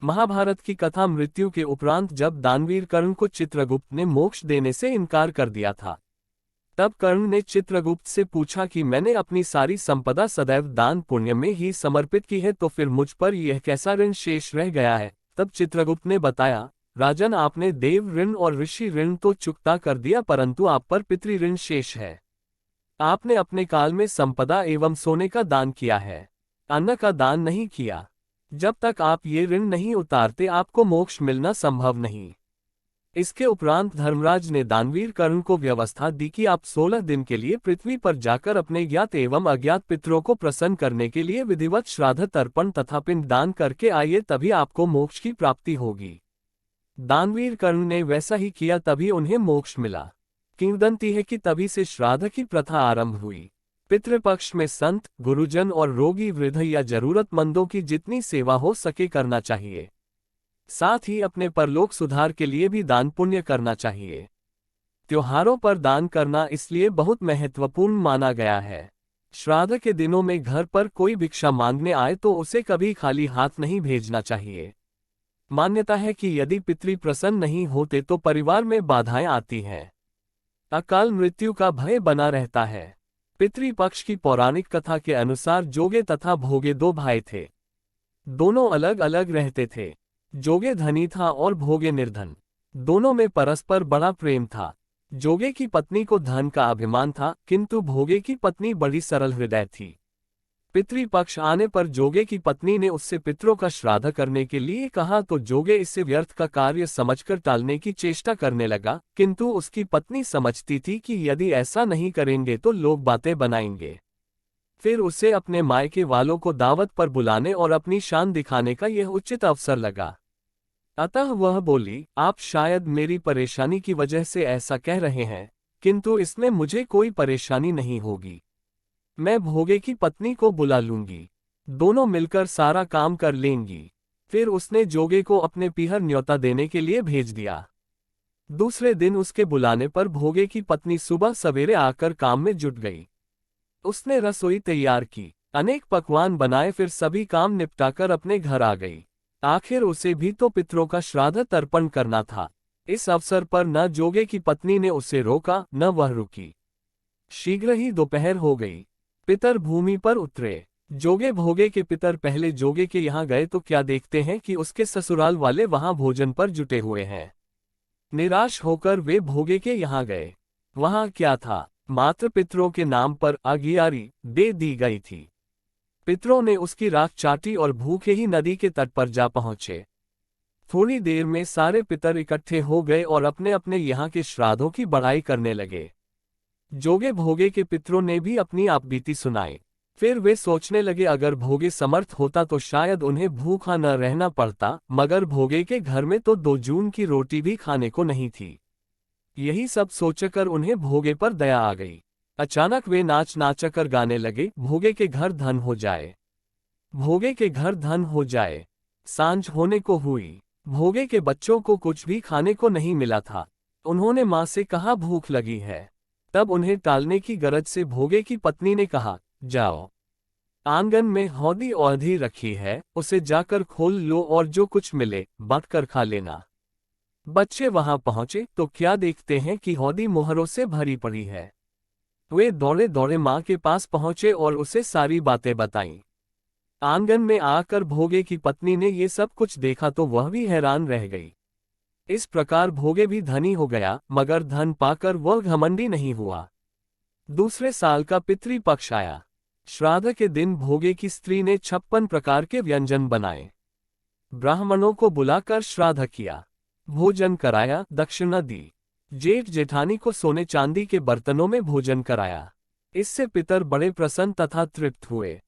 महाभारत की कथा मृत्यु के उपरांत जब दानवीर कर्ण को चित्रगुप्त ने मोक्ष देने से इनकार कर दिया था, तब कर्ण ने चित्रगुप्त से पूछा कि मैंने अपनी सारी संपदा सदैव दान पुण्य में ही समर्पित की है, तो फिर मुझ पर यह कैसा ऋण शेष रह गया है। तब चित्रगुप्त ने बताया, राजन, आपने देव ऋण और ऋषि ऋण तो चुकता कर दिया, परंतु आप पर पितृ ऋण शेष है। आपने अपने काल में संपदा एवं सोने का दान किया है, अन्न का दान नहीं किया। जब तक आप ये ऋण नहीं उतारते आपको मोक्ष मिलना संभव नहीं। इसके उपरांत धर्मराज ने दानवीर कर्ण को व्यवस्था दी कि आप 16 दिन के लिए पृथ्वी पर जाकर अपने ज्ञात एवं अज्ञात पितरों को प्रसन्न करने के लिए विधिवत श्राद्ध तर्पण तथा पिंड दान करके आइए, तभी आपको मोक्ष की प्राप्ति होगी। दानवीर कर्ण ने वैसा ही किया, तभी उन्हें मोक्ष मिला। किंवदंती है कि तभी से श्राद्ध की प्रथा आरंभ हुई। पितृपक्ष में संत, गुरुजन और रोगी, वृद्ध या जरूरतमंदों की जितनी सेवा हो सके करना चाहिए। साथ ही अपने परलोक सुधार के लिए भी दान पुण्य करना चाहिए। त्योहारों पर दान करना इसलिए बहुत महत्वपूर्ण माना गया है। श्राद्ध के दिनों में घर पर कोई भिक्षा मांगने आए तो उसे कभी खाली हाथ नहीं भेजना चाहिए। मान्यता है कि यदि पितृ प्रसन्न नहीं होते तो परिवार में बाधाएं आती हैं, अकाल मृत्यु का भय बना रहता है। पितृपक्ष की पौराणिक कथा के अनुसार जोगे तथा भोगे दो भाई थे। दोनों अलग अलग रहते थे। जोगे धनी था और भोगे निर्धन। दोनों में परस्पर बड़ा प्रेम था। जोगे की पत्नी को धन का अभिमान था, किंतु भोगे की पत्नी बड़ी सरल हृदय थी। पितृपक्ष आने पर जोगे की पत्नी ने उससे पितरों का श्राद्ध करने के लिए कहा, तो जोगे इसे व्यर्थ का कार्य समझकर टालने की चेष्टा करने लगा, किंतु उसकी पत्नी समझती थी कि यदि ऐसा नहीं करेंगे तो लोग बातें बनाएंगे। फिर उसे अपने मायके वालों को दावत पर बुलाने और अपनी शान दिखाने का यह उचित अवसर लगा। अतः वह बोली, आप शायद मेरी परेशानी की वजह से ऐसा कह रहे हैं, किंतु इसमें मुझे कोई परेशानी नहीं होगी। मैं भोगे की पत्नी को बुला लूंगी, दोनों मिलकर सारा काम कर लेंगी। फिर उसने जोगे को अपने पीहर न्योता देने के लिए भेज दिया। दूसरे दिन उसके बुलाने पर भोगे की पत्नी सुबह सवेरे आकर काम में जुट गई। उसने रसोई तैयार की, अनेक पकवान बनाए, फिर सभी काम निपटाकर अपने घर आ गई। आखिर उसे भी तो पितरों का श्राद्ध तर्पण करना था। इस अवसर पर न जोगे की पत्नी ने उसे रोका न वह रुकी। शीघ्र ही दोपहर हो गई। पितर भूमि पर उतरे। जोगे भोगे के पितर पहले जोगे के यहाँ गए तो क्या देखते हैं कि उसके ससुराल वाले वहां भोजन पर जुटे हुए हैं। निराश होकर वे भोगे के यहाँ गए। वहां क्या था, मात्र पितरों के नाम पर अगियारी दे दी गई थी। पितरों ने उसकी राख चाटी और भूखे ही नदी के तट पर जा पहुंचे। थोड़ी देर में सारे पितर इकट्ठे हो गए और अपने अपने यहाँ के श्राद्धों की बड़ाई करने लगे। जोगे भोगे के पितरों ने भी अपनी आपबीती सुनाई। फिर वे सोचने लगे, अगर भोगे समर्थ होता तो शायद उन्हें भूखा न रहना पड़ता, मगर भोगे के घर में तो 2 जून की रोटी भी खाने को नहीं थी। यही सब सोचकर उन्हें भोगे पर दया आ गई। अचानक वे नाच नाचकर गाने लगे, भोगे के घर धन हो जाए, भोगे के घर धन हो जाए। सांझ होने को हुई। भोगे के बच्चों को कुछ भी खाने को नहीं मिला था। उन्होंने माँ से कहा, भूख लगी है। तब उन्हें टालने की गरज से भोगे की पत्नी ने कहा, जाओ, आंगन में हौदी औधी रखी है, उसे जाकर खोल लो और जो कुछ मिले बांटकर खा लेना। बच्चे वहां पहुंचे तो क्या देखते हैं कि हौदी मोहरों से भरी पड़ी है। वे दौड़े दौड़े माँ के पास पहुंचे और उसे सारी बातें बताईं। आंगन में आकर भोगे की पत्नी ने ये सब कुछ देखा तो वह भी हैरान रह गई। इस प्रकार भोगे भी धनी हो गया, मगर धन पाकर वह घमंडी नहीं हुआ। दूसरे साल का पितृपक्ष आया। श्राद्ध के दिन भोगे की स्त्री ने 56 प्रकार के व्यंजन बनाए। ब्राह्मणों को बुलाकर श्राद्ध किया, भोजन कराया, दक्षिणा दी। जेठ जेठानी को सोने चांदी के बर्तनों में भोजन कराया। इससे पितर बड़े प्रसन्न तथा तृप्त हुए।